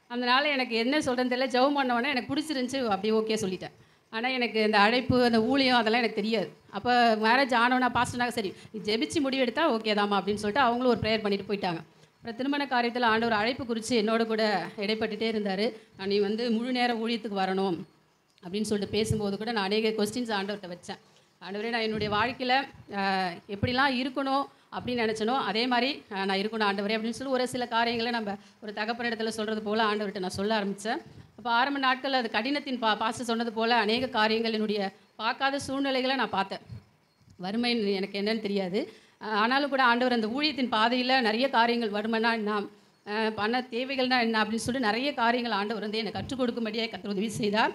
Speaker 7: அதனால் எனக்கு என்ன சொல்கிறேன்னு தெரியல. ஜெபம் பண்ணவொடனே எனக்கு பிடிச்சிருந்துச்சி, அப்படியே ஓகே சொல்லிட்டேன். ஆனால் எனக்கு இந்த அழைப்பு அந்த ஊழியம் அதெல்லாம் எனக்கு தெரியாது. அப்போ மேரேஜ் ஆனவனா பாஸ்டர்னாங்க சரி நீ ஜெபிச்சு முடிவெடுத்தா ஓகே தாம்மா அப்படின்னு சொல்லிட்டு அவங்களும் ஒரு ப்ரேயர் பண்ணிட்டு போயிட்டாங்க. அப்புறம் திருமண காரியத்தில் ஆண்டவர் அழைப்பு குறித்து என்னோட கூட இடைப்பட்டுட்டே இருந்தார். நீ வந்து முழு நேர ஊழியத்துக்கு வரணும் அப்படின்னு சொல்லிட்டு பேசும்போது கூட நான் அநேக கொஸ்டின்ஸ் ஆண்டவர்கிட்ட வச்சேன். ஆண்டவரே நான் என்னுடைய வாழ்க்கையில் எப்படிலாம் இருக்கணும் அப்படின்னு நினச்சனோ அதே மாதிரி நான் இருக்கணும் ஆண்டவரே அப்படின்னு சொல்லி ஒரு சில காரியங்களை நம்ம ஒரு தகப்பனிடத்தில் சொல்கிறது போல் ஆண்டவர்கிட்ட நான் சொல்ல ஆரம்பித்தேன். அப்போ ஆரம்ப நாட்கள் அது கடினத்தின் பாஸ்டர் சொன்னது போல் அநேக காரியங்கள் என்னுடைய பார்க்காத சூழ்நிலைகளை நான் பார்த்தேன். வறுமை எனக்கு என்னன்னு தெரியாது. ஆனாலும் கூட ஆண்டவர் அந்த ஊழியத்தின் பாதையில் நிறைய காரியங்கள் வறுமைனா என்ன, பண தேவைகள்னா என்ன அப்படின்னு சொல்லிட்டு நிறைய காரியங்கள் ஆண்டவர் வந்து எனக்கு கற்றுக் கொடுக்கும்படியாக கர்த்தர் உதவி செய்தார்.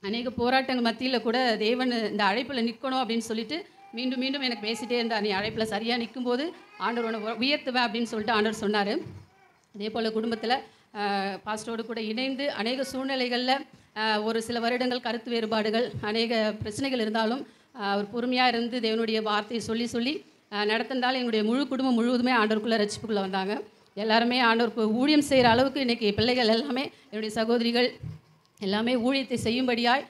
Speaker 7: அநேக போராட்டங்கள் மத்தியில் கூட தேவன் இந்த அழைப்பில் நிற்கணும் அப்படின்னு சொல்லிட்டு மீண்டும் மீண்டும் எனக்கு பேசிகிட்டே இருந்தார். நீ அழைப்பில் சரியாக நிற்கும்போது ஆண்டவர் உன்னை உயர்த்துவேன் அப்படின்னு சொல்லிட்டு ஆண்டவர் சொன்னார். அதே போல் குடும்பத்தில் பாஸ்டரோடு கூட இணைந்து அநேக சூழ்நிலைகளில் ஒரு சில வருடங்கள் கருத்து வேறுபாடுகள் அநேக பிரச்சனைகள் இருந்தாலும் அவர் பொறுமையாக இருந்து தேவனுடைய வார்த்தையை சொல்லி சொல்லி நடத்தினாலும் எங்களுடைய முழு குடும்பம் முழுவதுமே ஆண்டவருக்குள்ளே ரட்சிப்புக்குள்ளே வந்தாங்க. எல்லாருமே ஆண்டவருக்கு ஊழியம் செய்கிற அளவுக்கு இன்றைக்கி பிள்ளைகள் எல்லாமே என்னுடைய சகோதரிகள் எல்லாமே ஊழியத்தை செய்யும்படியாய்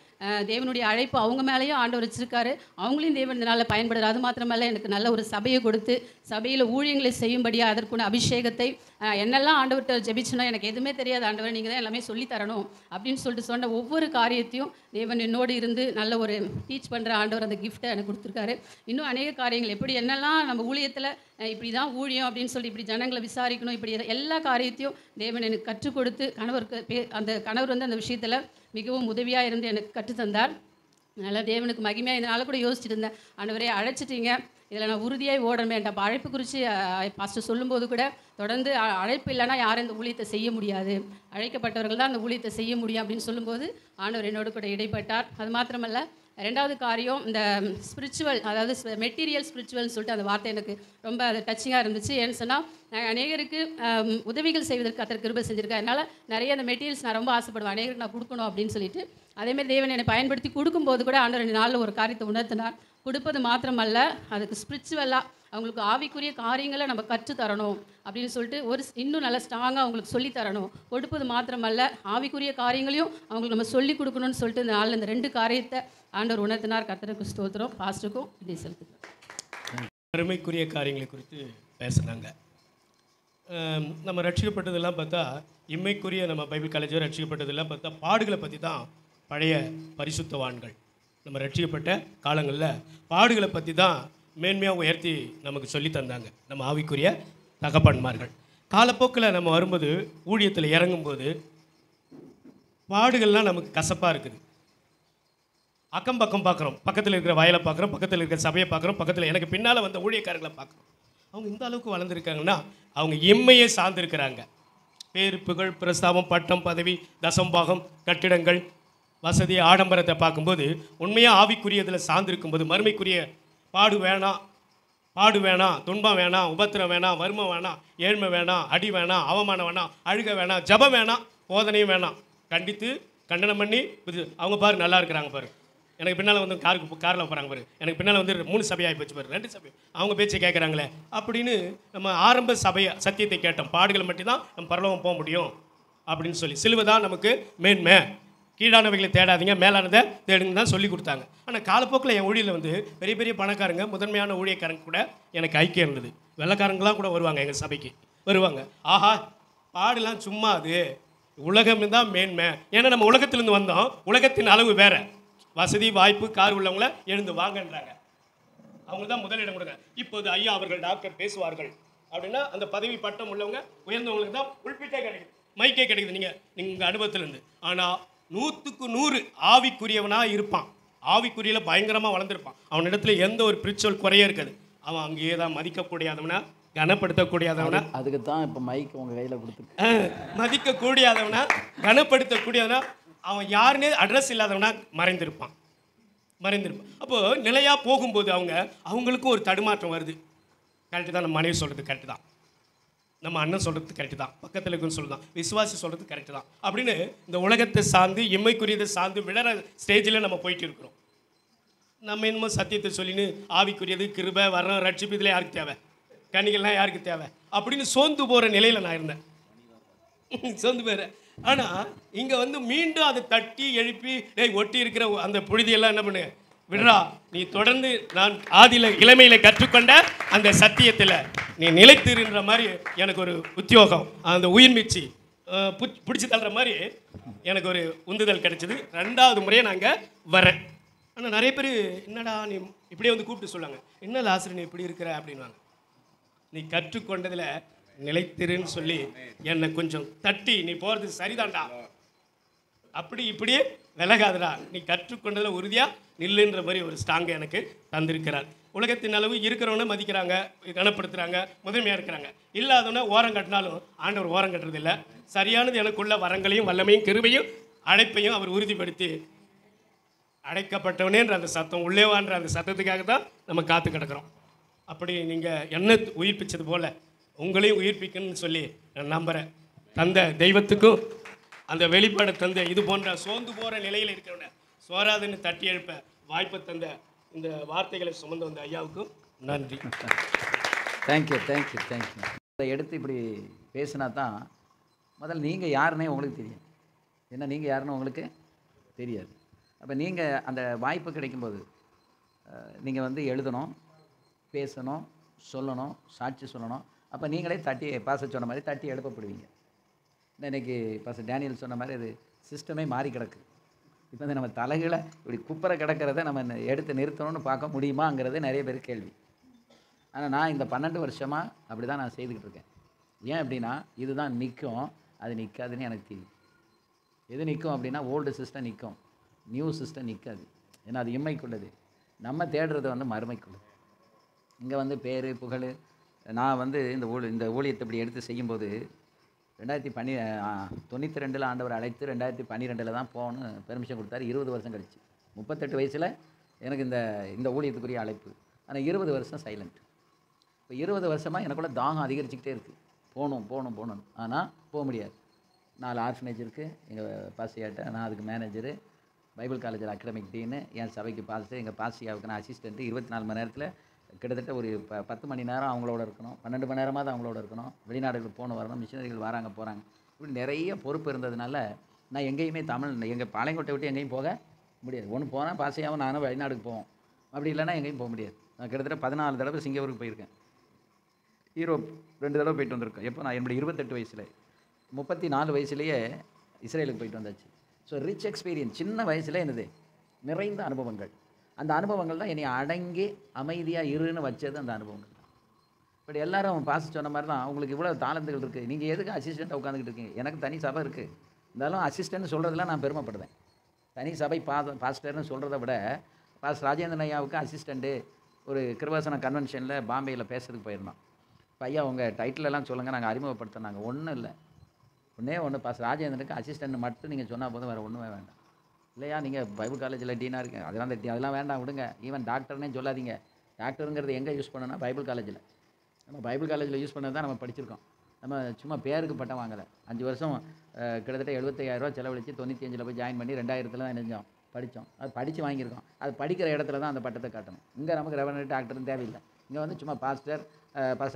Speaker 7: தேவனுடைய அழைப்பு அவங்க மேலேயும் ஆண்டவர் வச்சிருக்காரு. அவங்களையும் தேவன் இதனால் பயன்படுறாரு. அது மாத்திரமல்ல எனக்கு நல்ல ஒரு சபையை கொடுத்து சபையில் ஊழியங்களை செய்யும்படியாக அதற்குள்ள அபிஷேகத்தை என்னெல்லாம் ஆண்டவர்கிட்ட ஜெபிச்சுனா எனக்கு எதுவுமே தெரியாது ஆண்டவர் நீங்கள் தான் எல்லாமே சொல்லித்தரணும் அப்படின்னு சொல்லிட்டு சொன்ன ஒவ்வொரு காரியத்தையும் தேவன் என்னோடு இருந்து நல்ல ஒரு டீச் பண்ணுற ஆண்டவர் அந்த கிஃப்ட்டை எனக்கு கொடுத்துருக்காரு. இன்னும் அநேக காரியங்கள் எப்படி என்னெல்லாம் நம்ம ஊழியத்தில் இப்படி தான் ஊழியம் அப்படின்னு சொல்லி இப்படி ஜனங்களை விசாரிக்கணும் இப்படி எல்லா காரியத்தையும் தேவன் எனக்கு கற்றுக் கொடுத்து கணவருக்கு அந்த கணவர் வந்து அந்த விஷயத்தில் மிகவும் உதவியாக இருந்து எனக்கு கற்றுத்தந்தார். அதனால் தேவனுக்கு மகிமையாக இதனால் கூட யோசிச்சுட்டு இருந்தேன், ஆண்டவரே அழைச்சிட்டீங்க இதில் நான் உறுதியாக ஓடணுமேன்ட்ட. அப்போ அழைப்பு குறித்து பாஸ்டர் சொல்லும்போது கூட தொடர்ந்து அழைப்பு இல்லைன்னா யாரும் இந்த ஊழியத்தை செய்ய முடியாது, அழைக்கப்பட்டவர்கள் தான் அந்த ஊழியத்தை செய்ய முடியும் அப்படின்னு சொல்லும்போது ஆண்டவர் என்னோடு கூட இடைப்பட்டார். அது மாத்திரமல்ல ரெண்டாவது காரியம் இந்த ஸ்பிரிச்சுவல், அதாவது மெட்டீரியல் ஸ்பிரிச்சுவல்னு சொல்லிட்டு அந்த வார்த்தை எனக்கு ரொம்ப அது டச்சிங்காக இருந்துச்சு. ஏன்னு சொன்னால் அநேகருக்கு உதவிகள் செய்வதற்கு கர்த்தர் கிருபை செஞ்சுருக்கேன். அதனால் நிறைய அந்த மெட்டீரியல்ஸ் நான் ரொம்ப ஆசைப்படுவேன், அநேகருக்கு நான் கொடுக்கணும் அப்படின்னு சொல்லிட்டு. அதேமாதிரி தேவன் என்னை பயன்படுத்தி கொடுக்கும்போது கூட ஆண்டவர் நாளில் ஒரு காரியத்தை உணர்த்தினார். கொடுப்பது மாத்திரமல்ல அதுக்கு ஸ்பிரிச்சுவலாக அவங்களுக்கு ஆவிக்குரிய காரியங்களை நம்ம கற்றுத்தரணும் அப்படின்னு சொல்லிட்டு இன்னும் நல்லா ஸ்ட்ராங்காக அவங்களுக்கு சொல்லித்தரணும். கொடுப்பது மாத்திரமல்ல ஆவிக்குரிய காரியங்களையும் அவங்களுக்கு நம்ம சொல்லி கொடுக்கணும்னு சொல்லிட்டு இந்த நாளில் இந்த 2 காரியத்தை ஆண்டவர் உணர்த்தினார். கர்த்தருக்கு ஸ்தோத்திரம், பாஸ்டருக்கும் இதை செலுத்துக்கிறோம்.
Speaker 8: அருமைக்குரிய காரியங்களை குறித்து பேசுனாங்க. நம்ம ரட்சிக்கப்பட்டதெல்லாம் பார்த்தா இம்மைக்குரிய நம்ம பைபிள் காலேஜில் ரட்சிக்கப்பட்டதெல்லாம் பார்த்தா பாடுகளை பற்றி தான் பழைய பரிசுத்தவான்கள் நம்ம ரட்சிக்கப்பட்ட காலங்களில் பாடுகளை பற்றி தான் மேன்மையாக உயர்த்தி நமக்கு சொல்லி தந்தாங்க நம்ம ஆவிக்குரிய தகப்பன்மார்கள். காலப்போக்கில் நம்ம வரும்போது ஊழியத்தில் இறங்கும்போது பாடுகள்லாம் நமக்கு கசப்பாக இருக்குது. அக்கம் பக்கம் பார்க்குறோம், பக்கத்தில் இருக்கிற வயலை பார்க்குறோம், பக்கத்தில் இருக்கிற சபையை பார்க்குறோம், பக்கத்தில் எனக்கு பின்னால் வந்த ஊழியக்காரர்களை பார்க்குறோம். அவங்க இந்த அளவுக்கு வளர்ந்துருக்காங்கன்னா அவங்க எம்மையை சார்ந்திருக்கிறாங்க. பேரு புகழ் பிரஸ்தாபம் பட்டம் பதவி தசம்பாகம் கட்டிடங்கள் வசதி ஆடம்பரத்தை பார்க்கும்போது உண்மையாக ஆவிக்குரியதில் சார்ந்திருக்கும்போது மறுமைக்குரிய பாடு வேணாம், துன்பம் வேணாம், உபத்திரம் வேணாம், வறுமை வேணாம், ஏழ்மை வேணாம், அடி வேணாம், அவமானம் வேணாம், அழுக வேணாம், ஜபம் வேணாம், போதனையும் வேணாம், கண்டித்து கண்டனம் பண்ணி அவங்க பாரு நல்லா இருக்கிறாங்க பாரு, எனக்கு பின்னால் வந்து காரில் போகிறாங்க பாரு, எனக்கு பின்னால் வந்து 3 சபையாகி போச்சு பாரு, 2 சபை அவங்க பேச்சை கேட்குறாங்களே அப்படின்னு நம்ம ஆரம்ப சத்தியத்தை கேட்டோம். பாடுகளை மட்டும்தான் நம்ம பரலோகம் போக முடியும் அப்படின்னு சொல்லி சிலுவை தான் நமக்கு மேன்மை, கீழானவைகளை தேடாதீங்க மேலானதை தேடுங்க தான் சொல்லி கொடுத்தாங்க. ஆனால் காலப்போக்கில் என் ஊழியில் வந்து பெரிய பெரிய பணக்காரங்க முதன்மையான ஊழியக்காரங்க கூட எனக்கு ஐக்கியம் இருந்தது. வெள்ளைக்காரங்களாம் கூட வருவாங்க எங்கள் சபைக்கு வருவாங்க. ஆஹா பாடலாம் சும்மா அது உலகம் தான் மேன்மை. ஏன்னா நம்ம உலகத்திலேருந்து வந்தோம், உலகத்தின் அளவு வேறு, வசதி வாய்ப்பு கார் உள்ளவங்கள எழுந்து வாங்கன்றாங்க, அவங்க தான் முதலிடம் கொடுங்க. இப்போது ஐயா அவர்கள் டாக்டர் பேசுவார்கள் அப்படின்னா அந்த பதவி பட்டம் உள்ளவங்க உயர்ந்தவங்களுக்கு தான் உள்பிட்டே கிடைக்குது, மைக்கே கிடைக்குது நீங்கள் அனுபவத்திலேருந்து. ஆனால் 100க்கு 100 ஆவிக்குரியவனாக இருப்பான், ஆவிக்குரியில் பயங்கரமாக வளர்ந்துருப்பான், அவனிடத்துல எந்த ஒரு பிரிச்சொல் குறைய இருக்காது. அவன் அங்கேயே தான் மதிக்கக்கூடியாதவனா கனப்படுத்தக்கூடியாதவனா,
Speaker 4: அதுக்கு தான் இப்போ மைக் உங்கள் கையில் கொடுத்துருக்கு,
Speaker 8: மதிக்கக்கூடியாதவனா கனப்படுத்தக்கூடியவனா, அவன் யாருன்னே அட்ரஸ் இல்லாதவனா மறைந்திருப்பான். அப்போது நிலையாக போகும்போது அவங்களுக்கும் ஒரு தடுமாற்றம் வருது. கரெக்டு தான், நம்ம மனைவி சொல்கிறது கரெக்டு தான், நம்ம அண்ணன் சொல்கிறது கரெக்டு தான், பக்கத்தில் இருக்குன்னு சொல்லுதான், விசுவாசி சொல்கிறது கரெக்டு தான் அப்படின்னு இந்த உலகத்தை சார்ந்து இம்மைக்குரியதை சார்ந்து விழற ஸ்டேஜில் நம்ம போயிட்டு இருக்கிறோம். நம்ம என்னமோ சத்தியத்தை சொல்லின்னு ஆவிக்குரியது கிருபை வரம் ரட்சிப்பு இதில் யாருக்கு தேவை, கனிகள்லாம் யாருக்கு தேவை அப்படின்னு சோர்ந்து போகிற நிலையில் நான் இருந்தேன், சோர்ந்து போயிடுறேன். ஆனால் இங்கே வந்து மீண்டும் அதை தட்டி எழுப்பி ஒட்டி இருக்கிற அந்த புழுதியெல்லாம் என்ன பண்ணு விடுறா, நீ தொடர்ந்து நான் ஆதியில் இளமையில் கற்றுக்கொண்ட அந்த சத்தியத்தில் நீ நிலைத்திருன்ற மாதிரி எனக்கு ஒரு உத்தியோகம், அந்த உயிர் மீச்சி பிடிச்சி தள்ளுற மாதிரி எனக்கு ஒரு உந்துதல் கிடைச்சிது. 2வது முறையை நாங்கள் வரேன். ஆனால் நிறைய பேர் என்னடா நீ இப்படியே வந்து கூப்பிட்டு சொல்லுவாங்க, என்ன லாசர் நீ இப்படி இருக்கிற அப்படின்வாங்க. நீ கற்றுக்கொண்டதில் நிலைத்திருன்னு சொல்லி என்னை கொஞ்சம் தட்டி நீ போகிறது சரிதான்டா, அப்படி இப்படியே விலகாதடா, நீ கற்றுக்கொண்டதில் உறுதியாக நில்லுன்ற மாதிரி ஒரு ஸ்ட்ராங்கை எனக்கு தந்திருக்கிறார். உலகத்தின் அளவு இருக்கிறவனை மதிக்கிறாங்க, கனப்படுத்துகிறாங்க, முதன்மையாக இருக்கிறாங்க. இல்லாதவனை ஓரம் கட்டினாலும் ஆண்டவர் ஓரம் கட்டுறதில்லை. சரியானது எனக்குள்ள வரங்களையும் வல்லமையும் கிருபையும் அழைப்பையும் அவர் உறுதிப்படுத்தி அழைக்கப்பட்டவனேன்ற அந்த சத்தம் உள்ளேவான்ற அந்த சத்தத்துக்காக தான் நம்ம காத்து கிடக்கிறோம். அப்படி நீங்கள் என்ன உயிர்ப்பிச்சது போல் உங்களையும் உயிர்ப்பிக்கணும்னு சொல்லி நான் நம்புகிறேன். தந்த தெய்வத்துக்கும் அந்த வெளிப்பாடு தந்த இது போன்ற சோர்ந்து போகிற நிலையில் இருக்கிறவன சோராதுன்னு தட்டி எழுப்ப வாய்ப்பை தந்த இந்த வார்த்தைகளை சுமந்து வந்த ஐயாவுக்கும் நன்றி.
Speaker 4: தேங்க்யூ. இதை எடுத்து இப்படி பேசினா தான் முதல்ல நீங்கள் யாருன்னே உங்களுக்கு தெரியும். ஏன்னா நீங்கள் யாருன்னு உங்களுக்கு தெரியாது. அப்போ நீங்கள் அந்த வாய்ப்பு கிடைக்கும்போது நீங்கள் வந்து எழுதணும், பேசணும், சொல்லணும், சாட்சி சொல்லணும். அப்போ நீங்களே தட்டி பாச சொன்ன மாதிரி தட்டி எழுப்பப்படுவீங்க. இன்றைக்கி பாச டேனியல் சொன்ன மாதிரி அது சிஸ்டமே மாறி கிடக்கு. இப்போ வந்து நம்ம தலைகளை இப்படி குப்பரை கிடக்கிறத நம்ம எடுத்து நிறுத்தணும்னு பார்க்க முடியுமாங்கிறது நிறைய பேர் கேள்வி. ஆனால் நான் இந்த 12 வருஷமாக அப்படி தான் நான் செய்துக்கிட்டு இருக்கேன். ஏன் அப்படின்னா இதுதான் நிற்கும், அது நிற்காதுன்னு எனக்கு தெரியும். எது நிற்கும் அப்படின்னா ஓல்டு சிஸ்டம் நிற்கும், நியூ சிஸ்டம் நிற்காது. ஏன்னா அது இம்மைக்குள்ளது, நம்ம தேடுறது வந்து மறுமைக்குள்ளது. இங்கே வந்து பேர் புகழ். நான் வந்து இந்த ஊழியத்தை இப்படி எடுத்து செய்யும்போது 1992 ஆண்டவர் அழைத்து 2012 தான் போகணும்னு பெர்மிஷன் கொடுத்தாரு. 20 வருஷம் கழிச்சு 38 வயசில் எனக்கு இந்த ஊழியத்துக்குரிய அழைப்பு. ஆனால் 20 வருஷம் சைலண்ட். இப்போ 20 வருஷமாக எனக்குள்ள தாகம் அதிகரிச்சுக்கிட்டே இருக்குது, போகணும். ஆனால் போக முடியாது. 4 ஆர்ஃபனேஜ் இருக்குது எங்கள் பாசியாட்ட, நான் அதுக்கு மேனேஜரு, பைபிள் காலேஜில் அகாடமிக் டீனு, என் சபைக்கு பாஸ்டர், எங்கள் பாசியாவுக்கு நான் அசிஸ்டண்ட்டு. 24 மணி நேரத்தில் கிட்டத்தட்ட ஒரு 10 மணி நேரம் அவங்களோட இருக்கணும், 12 மணி நேரமாக அவங்களோட இருக்கணும். வெளிநாடுகளுக்கு போகணும் வரணும், மிஷினரிகள் வராங்க போகிறாங்க, இப்படி நிறைய பொறுப்பு இருந்ததுனால நான் எங்கேயுமே எங்கள் பாளையங்கோட்டை விட்டு எங்கேயும் போக முடியாது. ஒன்று போனால் பாசையாகவும் நானும் வெளிநாடுக்கு போவோம், அப்படி இல்லைன்னா எங்கேயும் போக முடியாது. நான் கிட்டத்தட்ட 14 தடவை சிங்கப்பூருக்கு போயிருக்கேன். யூரோப் 2 தடவை போயிட்டு வந்திருக்கோம். எப்போ நான் என்னுடைய 28 வயசில், 34 வயசுலேயே இஸ்ரேலுக்கு போயிட்டு வந்தாச்சு. So rich experience. சின்ன வயசுல என்னது நிறைந்த அனுபவங்கள். அந்த அனுபவங்கள் தான் என்னை அடங்கி அமைதியாக இருன்னு வச்சது அந்த அனுபவங்கள் தான். பட் எல்லாரும் பாஸ் சொன்ன மாதிரி தான் உங்களுக்கு இவ்வளோ தாளந்துகள் இருக்குது, நீங்கள் எதுக்கு அசிஸ்டண்ட்டாக உட்காந்துக்கிட்டு இருக்கீங்க? எனக்கு தனி சபை இருக்குது, இருந்தாலும் அசிஸ்டன்ட்னு சொல்கிறதுல நான் பெருமைப்படுவேன். தனி சபை பாஸ்டர்னு சொல்கிறத விட பாஸ்டர் ராஜேந்திரன் ஐயாவுக்கு அசிஸ்டண்ட்டு ஒரு கிருபாசன கன்வென்ஷனில் பாம்பேயில் பேசுறதுக்கு போயிருந்தோம். இப்போ ஐயா உங்கள் டைட்டிலெல்லாம் சொல்லுங்கள், நாங்கள் அறிமுகப்படுத்தினாங்க. ஒன்றும் இல்லை, ஒன்று பாஸ்டர் ராஜேந்திரனுக்கு அசிஸ்டண்ட் மட்டும் நீங்கள் சொன்னால் போதும், வேறு ஒன்றுமே வேண்டாம். இல்லையா நீங்கள் பைபிள் காலேஜில் டீனாக இருக்கீங்க, அதெல்லாம் வேண்டாம் விடுங்க. ஈவன் டாக்டர்னே சொல்லாதீங்க. டாக்டருங்கிறது எங்கே யூஸ் பண்ணணும்னா பைபிள் காலேஜில். நம்ம பைபிள் காலேஜில் யூஸ் பண்ணது தான் நம்ம படிச்சிருக்கோம். நம்ம சும்மா பேருக்கு பட்டம் வாங்கலை. 5 வருஷம் கிட்டத்தட்ட 75,000 ரூபா செலவழித்து 95 போய் ஜாயின் பண்ணி 2000 தான் நினைஞ்சோம் படித்தோம். அது படித்து வாங்கியிருக்கோம். அது படிக்கிற இடத்துல தான் அந்த பட்டத்தை காட்டணும். இங்கே நமக்கு ரெவனரி டாக்டர்னு தேவையில்லை. இங்கே வந்து சும்மா பாஸ்டர்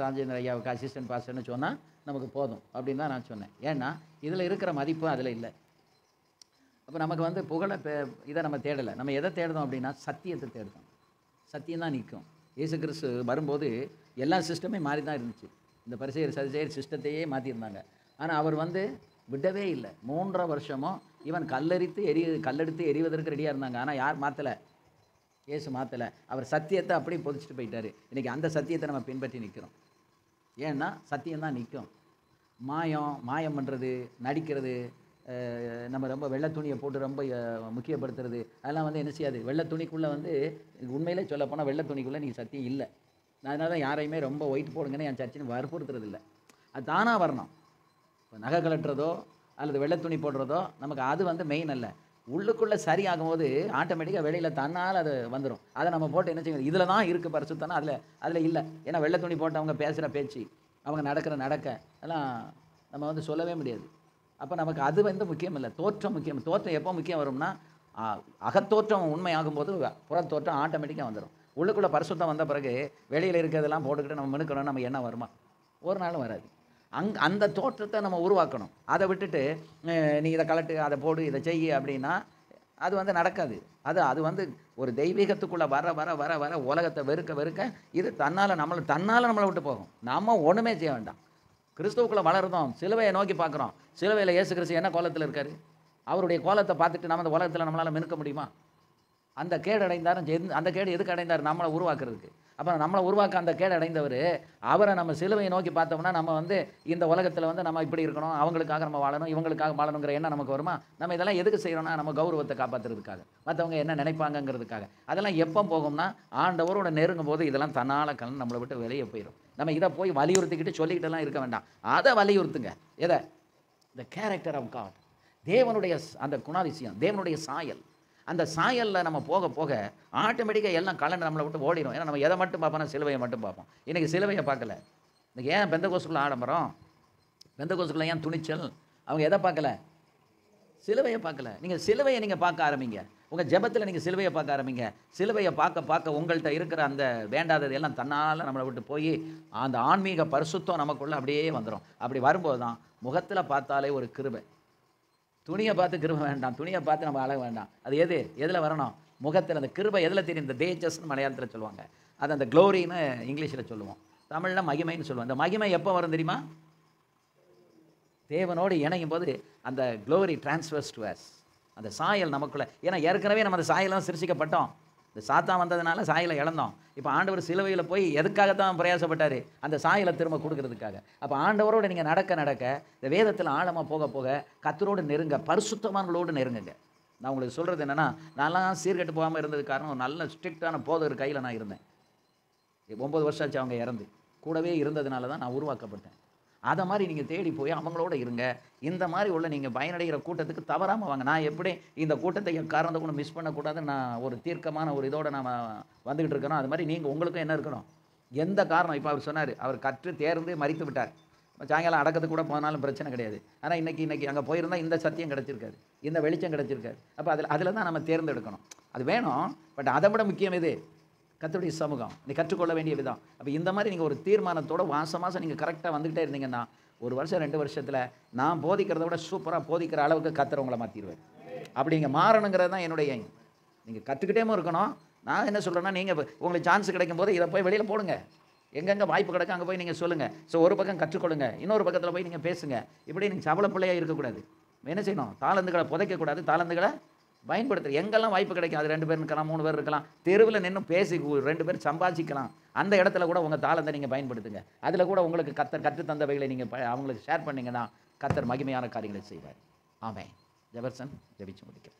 Speaker 4: ராஜேந்திர ஐயாவுக்கு அசிஸ்டன்ட் பாஸ்டர்னு சொன்னால் நமக்கு போதும் அப்படின்னு தான் நான் சொன்னேன். ஏன்னா இதில் இருக்கிற மதிப்பு அதில் இல்லை. அப்போ நமக்கு வந்து புகழை இதை நம்ம தேடலை. நம்ம எதை தேடுதோம் அப்படின்னா சத்தியத்தை தேடுதோம். சத்தியம் தான் நிற்கும். இயேசு கிறிஸ்து வரும்போது எல்லா சிஸ்டமே மாறி தான் இருந்துச்சு. இந்த பரிசேயர் சதுசேயர் சிஸ்டத்தையே மாற்றிருந்தாங்க. ஆனால் அவர் வந்து விடவே இல்லை. 3.5 வருஷமும் இவன் கல்லெடுத்து எரிவதற்கு ரெடியாக இருந்தாங்க. ஆனால் யார் மாற்றலை? இயேசு மாற்றலை. அவர் சத்தியத்தை அப்படியே பொதிச்சிட்டு போயிட்டார். இன்றைக்கி அந்த சத்தியத்தை நம்ம பின்பற்றி நிற்கிறோம். ஏன்னா சத்தியம் தான் நிற்கும். மாயம் பண்ணுறது, நடிக்கிறது, நம்ம ரொம்ப வெள்ளை துணியை போட்டு ரொம்ப முக்கியப்படுத்துறது, அதெல்லாம் வந்து என்ன செய்யாது. வெள்ளை துணிக்குள்ளே வந்து உண்மையிலே சொல்ல போனால் வெள்ளை துணிக்குள்ளே நீங்கள் சத்தியம் இல்லை. நான் அதனால தான் யாரையுமே ரொம்ப ஒயிட் போடுங்கன்னு என் சர்ச்சின்னு வற்புறுத்துறது இல்லை. அது தானாக வரணும். இப்போ நகை கலட்டுறதோ அல்லது வெள்ளை துணி போடுறதோ நமக்கு அது வந்து மெயின் அல்ல. உள்ளுக்குள்ளே சரியாகும் போது ஆட்டோமேட்டிக்காக வெளியில் தன்னால் அது வந்துடும். அதை நம்ம போட்டு என்ன செய்யணும், இதில் தான் இருக்குது பரிசுத்தம்னா அதில் இல்லை. ஏன்னா வெள்ளை துணி போட்டு அவங்க பேசுகிற பேச்சு, அவங்க நடக்க அதெல்லாம் நம்ம வந்து சொல்லவே முடியாது. அப்போ நமக்கு அது வந்து முக்கியம் இல்லை, தோற்றம் முக்கியம். தோற்றம் எப்போ முக்கியம் வரும்னா அகத்தோற்றம் உண்மையாகும்போது புறத்தோற்றம் ஆட்டோமேட்டிக்காக வந்துடும். உள்ளுக்குள்ளே பரிசுத்தம் வந்த பிறகு வெளியில் இருக்கிறதெல்லாம் போட்டுக்கிட்டு நம்ம மினுக்கணும், நம்ம என்ன வருமா? ஒரு நாளும் வராது. அந்த தோற்றத்தை நம்ம உருவாக்கணும். அதை விட்டுட்டு நீ இதை கலட்டு, அதை போடு, இதை செய்ய அப்படின்னா அது வந்து நடக்காது. அது வந்து ஒரு தெய்வீகத்துக்குள்ளே வர உலகத்தை வெறுக்க இது தன்னால் நம்மளை விட்டு போகும். நம்ம ஒன்றுமே செய்ய வேண்டாம். கிறிஸ்துவுக்குள்ளே வளருதோம், சிலுவையை நோக்கி பார்க்குறோம். சிலுவையில் இயேசு கிறிஸ்து என்ன கோலத்தில் இருக்கார்? அவருடைய கோலத்தை பார்த்துட்டு நம்ம அந்த உலகத்தில் நம்மளால் மினுக்க முடியுமா? அந்த கேடு அடைந்தாரும். அந்த கேடு எதுக்கு அடைந்தார்? நம்மளை உருவாக்குறதுக்கு. அப்போ நம்மளை உருவாக்க அந்த கேடு அடைந்தவர், அவரை நம்ம சிலுவையை நோக்கி பார்த்தோம்னா நம்ம வந்து இந்த உலகத்தில் வந்து நம்ம இப்படி இருக்கணும், அவங்களுக்காக நம்ம வாழணும், இவங்களுக்காக வாழணுங்கிற எண்ணம் நமக்கு வருமா? நம்ம இதெல்லாம் எதுக்கு செய்கிறோம்னா நம்ம கௌரவத்தை காப்பாற்றுறதுக்காக, மற்றவங்க என்ன நினைப்பாங்கங்கிறதுக்காக. அதெல்லாம் எப்போ போகும்னா ஆண்டவரோட நெருங்கும் போது இதெல்லாம் தன்னால் கலந்து நம்மளை விட்டு வெளியே போயிடும். நம்ம இதை போய் வலியுறுத்திக்கிட்டு சொல்லிக்கிட்டெல்லாம் இருக்க வேண்டாம். அதை வலியுறுத்துங்க. எதை? த கேரக்டர் ஆஃப் காட், தேவனுடைய அந்த குணாதிசயம், தேவனுடைய சாயல். அந்த சாயலில் நம்ம போக போக ஆட்டோமேட்டிக்காக எல்லாம் கலந்து நம்மளை விட்டு ஓடிடும். ஏன்னா நம்ம எதை மட்டும் பார்ப்போம்னா சிலுவையை மட்டும் பார்ப்போம். இன்றைக்கி சிலுவையை பார்க்கல. இன்றைக்கி ஏன் பெந்தகோஸ்துக்குள்ள ஆடம்பரம், பெந்தகோஸ்துக்குள்ள ஏன் துணிச்சல்? அவங்க எதை பார்க்கல? சிலுவையை பார்க்கல. நீங்கள் சிலுவையை நீங்கள் பார்க்க ஆரம்பிங்க. உங்கள் ஜெபத்தில் நீங்கள் சிலுவையை பார்க்க ஆரம்பிங்க. சிலுவையை பார்க்க உங்கள்கிட்ட இருக்கிற அந்த வேண்டாதது எல்லாம் தன்னால் நம்மளை விட்டு போய் அந்த ஆன்மீக பரிசுத்தம் நமக்குள்ளே அப்படியே வந்துடும். அப்படி வரும்போது தான் முகத்தில் பார்த்தாலே ஒரு கிருபை. துணியை பார்த்து கிருபை வேண்டாம், துணியை பார்த்து நம்ம அழக வேண்டாம். அது எதில் வரணும்? முகத்தில். அந்த கிருபை எதில் தெரியும்? இந்த தேஜஸ்ன்னு மலையாளத்தில் சொல்லுவாங்க, அது அந்த க்ளோரின்னு இங்கிலீஷில் சொல்லுவோம், தமிழில் மகிமைன்னு சொல்லுவோம். அந்த மகிமை எப்போ வரும் தெரியுமா? தேவனோடு இணையும் போது அந்த க்ளோரி டிரான்ஸ்ஃபர்ஸ் டு அஸ். அந்த சாயல் நமக்குள்ளே. ஏன்னா ஏற்கனவே நம்ம அந்த சாயலாம் சிருஷ்டிக்கப்பட்டோம். இந்த சாத்தான் வந்ததுனால சாயலை இழந்தோம். இப்போ ஆண்டவர் சிலுவையில் போய் எதுக்காகத்தான் பிரயாசப்பட்டார்? அந்த சாயலை திரும்ப கொடுக்கறதுக்காக. அப்போ ஆண்டவரோடு நீங்கள் நடக்க இந்த வேதத்தில் ஆழமாக போக கர்த்தரோடு நெருங்க, பரிசுத்தமானவர்களோடு நெருங்குங்க. நான் உங்களுக்கு சொல்கிறது என்னென்னா, நான்லாம் சீர்கெட்டு போகாமல் இருந்தது காரணம் ஒரு நல்ல ஸ்ட்ரிக்டான போதகர் கையில் நான் இருந்தேன். 9 வருஷம் ஆச்சு அவங்க இறந்து. கூடவே இருந்ததுனால தான் நான் உருவாக்கப்பட்டேன். அதை மாதிரி நீங்கள் தேடி போய் அவங்களோட இருங்க. இந்த மாதிரி உள்ள நீங்கள் பயனடைகிற கூட்டத்துக்கு தவறாமல் வாங்க. நான் எப்படி இந்த கூட்டத்தை காரணத்தை கூட மிஸ் பண்ணக்கூடாதுன்னு நான் ஒரு தீர்க்கமான ஒரு இதோடு நான் வந்துக்கிட்டு இருக்கணும். அது மாதிரி நீங்கள் உங்களுக்கும் என்ன இருக்கணும்? எந்த காரணம்? இப்போ அவர் சொன்னார், அவர் கற்று தேர்ந்து மறித்து விட்டார். சாயங்காலம் அடக்கத்துக்கு கூட போனாலும் பிரச்சனை கிடையாது. ஆனால் இன்றைக்கி அங்கே போயிருந்தால் இந்த சத்தியம் கிடச்சிருக்காரு, இந்த வெளிச்சம் கிடச்சிருக்காரு. அப்போ அதில் தான் நம்ம தேர்ந்தெடுக்கணும். அது வேணும். பட் அதை விட முக்கியம் எது? கர்த்தருடைய சமூகம், நீ கற்றுக்கொள்ள வேண்டிய விதம். அப்போ இந்த மாதிரி நீங்கள் ஒரு தீர்மானத்தோடு மாதம் நீங்கள் கரெக்டாக வந்துக்கிட்டே இருந்தீங்கன்னா 1 வருஷம் 2 வருஷத்தில் நான் போதிக்கிறத விட சூப்பராக போதிக்கிற அளவுக்கு கர்த்தர் உங்களை மாற்றிடுவார். அப்படி நீங்கள் மாறணுங்கிறது தான் என்னுடைய. நீங்கள் கற்றுக்கிட்டேவும் இருக்கணும். நான் என்ன சொல்கிறேன்னா, நீங்கள் உங்களுக்கு சான்ஸ் கிடைக்கும் போது இதை போய் வெளியில் போடுங்க. எங்கெங்கே வாய்ப்பு கிடக்கு அங்கே போய் நீங்கள் சொல்லுங்கள். ஸோ ஒரு பக்கம் கற்றுக்கொள்ளுங்க, இன்னொரு பக்கத்தில் போய் நீங்கள் பேசுங்க. இப்படி நீங்கள் சபல பிள்ளையாக இருக்கக்கூடாது. என்ன செய்யணும்? தாளந்துகளை புதைக்கக்கூடாது, தாளந்துகளை பயன்படுத்து. எங்கெல்லாம் வாய்ப்பு கிடைக்கும், அது 2 பேர் இருக்கலாம், 3 பேர் இருக்கலாம், தெருவில் நின்று பேசி 2 பேர் சம்பாதிக்கலாம். அந்த இடத்துல கூட உங்கள் தாளந்தை நீங்கள் பயன்படுத்துங்க. அதில் கூட உங்களுக்கு கர்த்தர் கற்றுத்தந்தவைகளை நீங்கள் அவங்களுக்கு ஷேர் பண்ணிங்கன்னா கர்த்தர் மகிமையான காரியங்களை செய்வார். ஆமென். ஜெபர்சன் ஜெபிச்சு முடிக்கிறேன்.